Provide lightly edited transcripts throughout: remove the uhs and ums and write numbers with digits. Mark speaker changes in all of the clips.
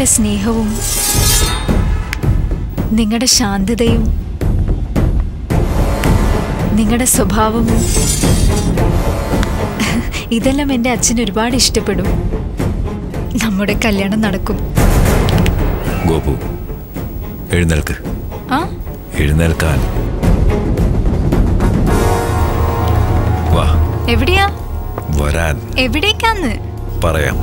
Speaker 1: നിങ്ങളുടെ സ്നേഹവും നിങ്ങളുടെ ശാന്തതയും നിങ്ങളുടെ സ്വഭാവവും ഇതെല്ലാം എൻ്റെ അച്ഛൻ ഒരുപാട് ഇഷ്ടപ്പെടും. നമ്മുടെ കല്യാണം നടക്കും.
Speaker 2: ഗോപു, എഴുന്നേൽക്ക്. എഴുന്നേൽക്കാൻ. വാ.
Speaker 1: എവിടെയാ?
Speaker 2: വരാൻ.
Speaker 1: എവിടേക്കാന്ന്
Speaker 2: പറയാം.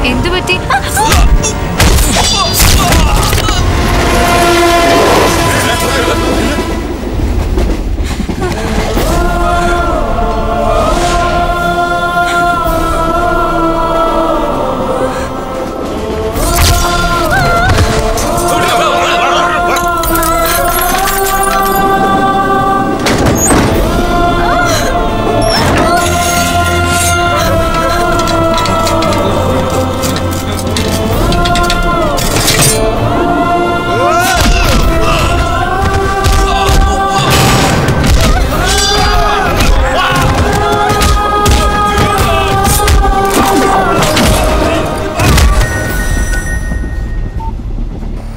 Speaker 1: എന്തു പറ്റി?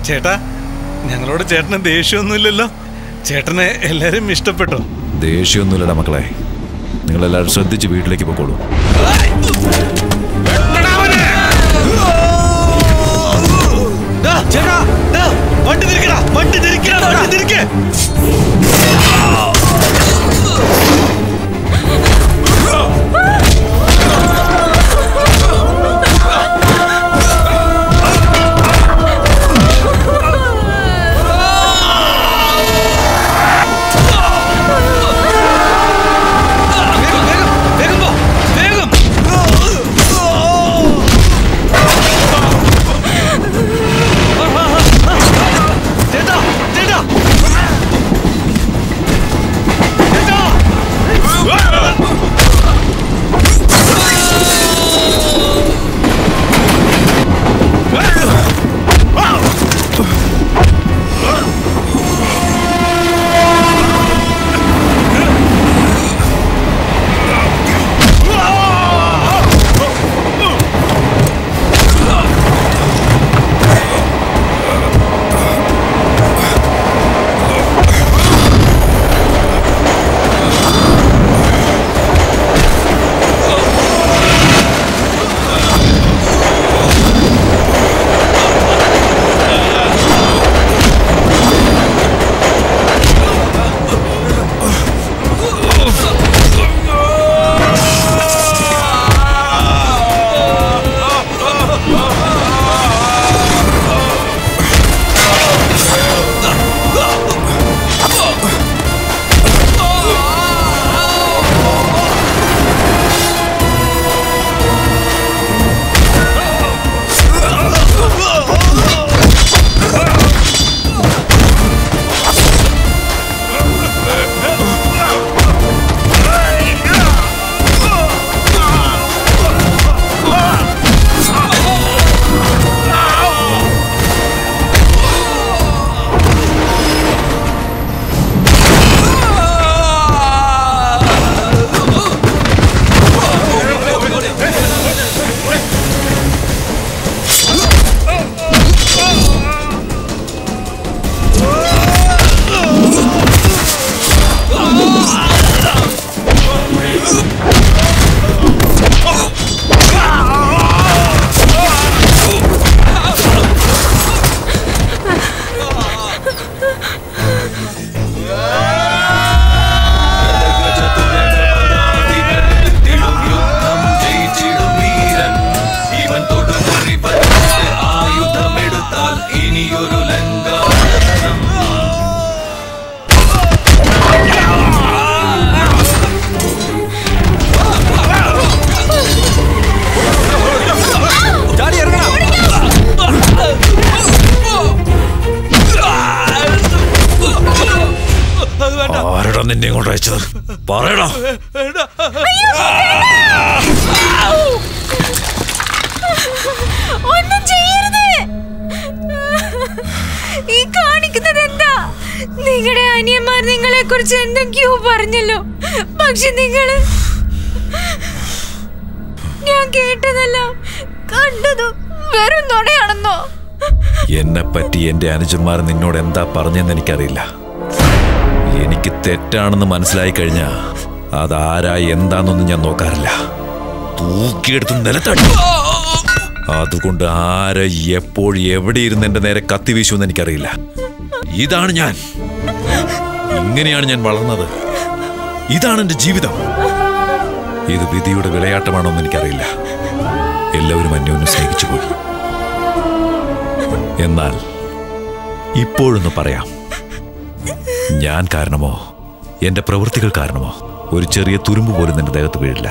Speaker 3: ചേട്ടാ, ഞങ്ങളോട് ചേട്ടന് ദേഷ്യമൊന്നുമില്ലല്ലോ? ചേട്ടനെ എല്ലാരും ഇഷ്ടപ്പെട്ടോ?
Speaker 2: ദേഷ്യമൊന്നുമില്ലടാ മക്കളെ. നിങ്ങളെല്ലാവരും ശ്രദ്ധിച്ച് വീട്ടിലേക്ക് പോയിക്കോളൂ.
Speaker 3: വണ്ടി തിരിക്കടാ, വണ്ടി തിരിക്കടാ, വണ്ടി തിരിക്കേ.
Speaker 2: നിന്നെ കൊണ്ട് അയച്ചത് പറയടാ.
Speaker 1: ഒന്നും ചെയ്യരുത്. ഈ കാണിക്കുന്നത് എന്താ? നിങ്ങളുടെ അനിയന്മാർ നിങ്ങളെ കുറിച്ച് എന്തൊക്കെയോ പറഞ്ഞല്ലോ. പക്ഷെ നിങ്ങള് ഞാൻ കേട്ടതല്ലോ കണ്ടതോ വെറും നുണയാണെന്നോ?
Speaker 2: എന്നെ പറ്റി എന്റെ അനുജന്മാർ നിന്നോട് എന്താ പറഞ്ഞെന്ന് എനിക്കറിയില്ല. എനിക്ക് തെറ്റാണെന്ന് മനസ്സിലായി കഴിഞ്ഞാ അതാരാ എന്താന്നൊന്നും ഞാൻ നോക്കാറില്ല. തൂക്കിയെടുത്ത് നിലത്തടി. അതുകൊണ്ട് ആരെ എപ്പോൾ എവിടെ ഇരുന്ന് എന്റെ നേരെ കത്തി വീശുമെന്ന് എനിക്കറിയില്ല. ഇതാണ് ഞാൻ. ഇങ്ങനെയാണ് ഞാൻ വളർന്നത്. ഇതാണ് എന്റെ ജീവിതം. ഇത് വിധിയുടെ വിളയാട്ടമാണോ എന്ന് എനിക്കറിയില്ല. എല്ലാവരും അന്യോന്യം സ്നേഹിച്ചു പോയി. എന്നാൽ ഇപ്പോഴൊന്ന് പറയാം, ഞാൻ കാരണമോ എന്റെ പ്രവൃത്തികൾ കാരണമോ ഒരു ചെറിയ തുരുമ്പ് പോലും നിന്റെ ദേഹത്ത് വീഴില്ല.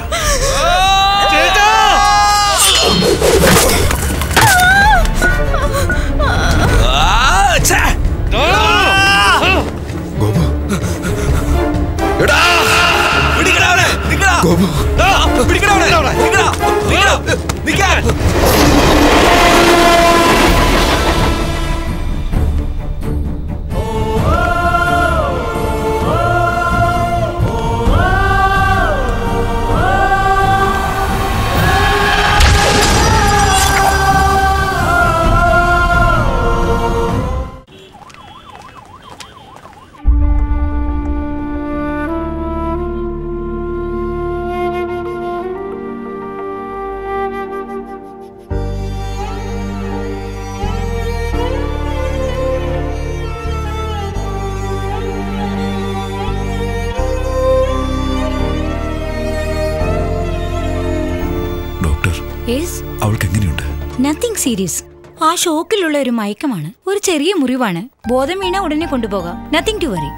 Speaker 2: അവൾക്ക് എങ്ങനെയുണ്ട്?
Speaker 4: Nothing serious. ആ ഷോക്കിലുള്ള ഒരു മയക്കമാണ്. ഒരു ചെറിയ മുറിവാണ്. ബോധം വീണ ഉടനെ കൊണ്ടുപോകാം. Nothing to worry.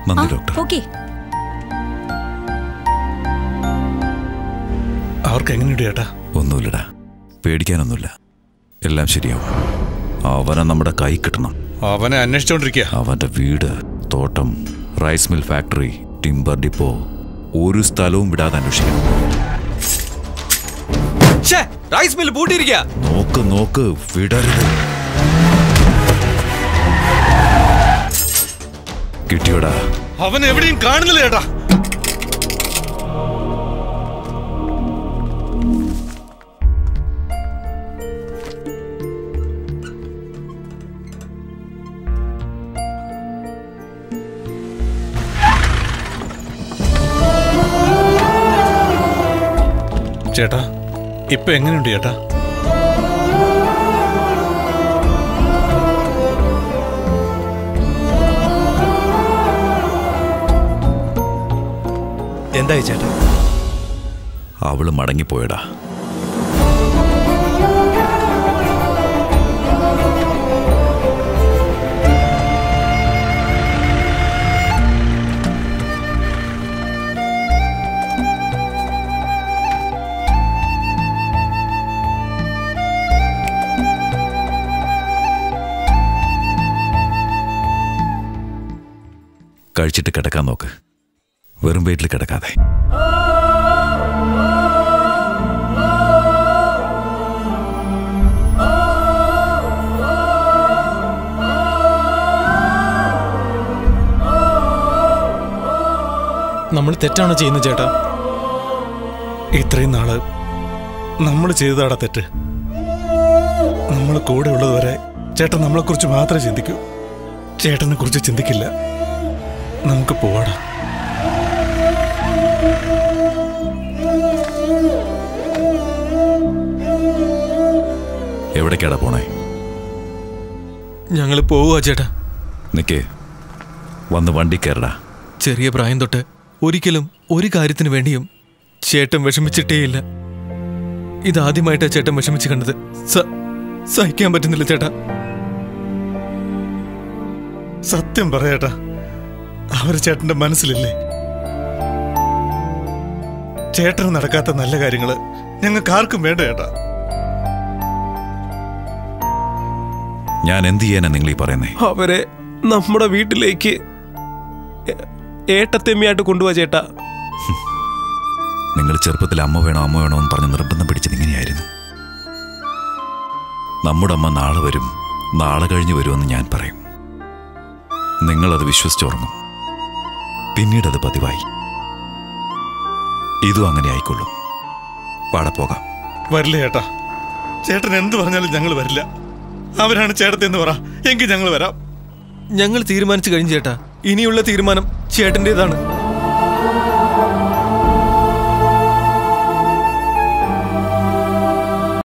Speaker 4: ഓക്കേ.
Speaker 3: അവർക്ക് എങ്ങനെയുണ്ട് ചേട്ടാ?
Speaker 2: ഒന്നുമില്ലടാ, പേടിക്കാനൊന്നുമില്ല. എല്ലാം ശരിയാവും. അവനെ നമ്മുടെ കൈ കിട്ടണം.
Speaker 3: അവനെ അന്വേഷിച്ചോണ്ടിരിക്കുക.
Speaker 2: അവന്റെ വീട്, തോട്ടം, rice mill factory, timber depot, ഒരു സ്ഥലവും വിടാതെ അന്വേഷിക്കണം.
Speaker 5: റൈസ് മിൽ പൂട്ടിയിരിക്കുക.
Speaker 2: നോക്ക് നോക്ക്, വിടരുത്. കിട്ടിയോടാ?
Speaker 3: അവൻ എവിടെയും കാണുന്നില്ല ചേട്ടാ. ചേട്ടാ ഇപ്പൊ എങ്ങനെയുണ്ട് ചേട്ടാ?
Speaker 5: എന്തായി ചേട്ടാ?
Speaker 2: അവള് മടങ്ങിപ്പോയടാ. കഴിച്ചിട്ട് കിടക്കാൻ നോക്ക്, വെറും വീട്ടിൽ കിടക്കാതെ.
Speaker 5: നമ്മൾ തെറ്റാണോ ചെയ്യുന്നത് ചേട്ടാ?
Speaker 3: ഇത്രയും നാള് നമ്മൾ ചെയ്തതാടാ തെറ്റ്. നമ്മൾ കൂടെ ഉള്ളതുവരെ ചേട്ടൻ നമ്മളെ കുറിച്ച് മാത്രമേ ചിന്തിക്കൂ. ചേട്ടനെ കുറിച്ച് ചിന്തിക്കില്ല. നമുക്ക് പോവാടാ.
Speaker 2: എവിടേക്കാടാ പോണേ?
Speaker 5: ഞങ്ങൾ പോവുക ചേട്ടാ.
Speaker 2: നിക്കേ, വന്ന് വണ്ടി കയറടാ.
Speaker 5: ചെറിയ പ്രായം തൊട്ട് ഒരിക്കലും ഒരു കാര്യത്തിന് വേണ്ടിയും ചേട്ടൻ വിഷമിച്ചിട്ടേയില്ല. ഇതാദ്യമായിട്ടാ ചേട്ടൻ വിഷമിച്ച് കണ്ടത്. സഹിക്കാൻ പറ്റുന്നില്ല ചേട്ടാ.
Speaker 3: സത്യം പറയേട്ടാ, അവർ ചേട്ടന്റെ മനസ്സിലില്ലേ? ചേട്ടന് നടക്കാത്ത നല്ല കാര്യങ്ങള് ഞങ്ങൾക്ക് ആർക്കും വേണ്ട ചേട്ടാ.
Speaker 2: ഞാൻ എന്ത് ചെയ്യാനാ നിങ്ങൾ ഈ പറയുന്നേ?
Speaker 5: അവരെ നമ്മുടെ വീട്ടിലേക്ക് ഏട്ടത്തെമ്മയായിട്ട് കൊണ്ടുപോവാ ചേട്ടാ.
Speaker 2: നിങ്ങൾ ചെറുപ്പത്തിൽ അമ്മ വേണോ എന്ന് പറഞ്ഞ് നിർബന്ധം പിടിച്ചത് ഇങ്ങനെയായിരുന്നു. നമ്മുടെ അമ്മ നാളെ വരും, നാളെ കഴിഞ്ഞ് വരുമെന്ന് ഞാൻ പറയും. നിങ്ങളത് വിശ്വസിച്ചുറങ്ങും. പിന്നീടത് പതിവായി. ഇതും അങ്ങനെ ആയിക്കൊള്ളും. പാടെ പോകാം.
Speaker 3: വരില്ല ചേട്ടാ. ചേട്ടൻ എന്ത് പറഞ്ഞാലും ഞങ്ങൾ വരില്ല. അവരാണ് ചേട്ടത്തെന്ന് പറ, എങ്കിൽ ഞങ്ങൾ വരാം.
Speaker 5: ഞങ്ങൾ തീരുമാനിച്ചു കഴിഞ്ഞു ചേട്ടാ. ഇനിയുള്ള തീരുമാനം ചേട്ടൻ്റെതാണ്.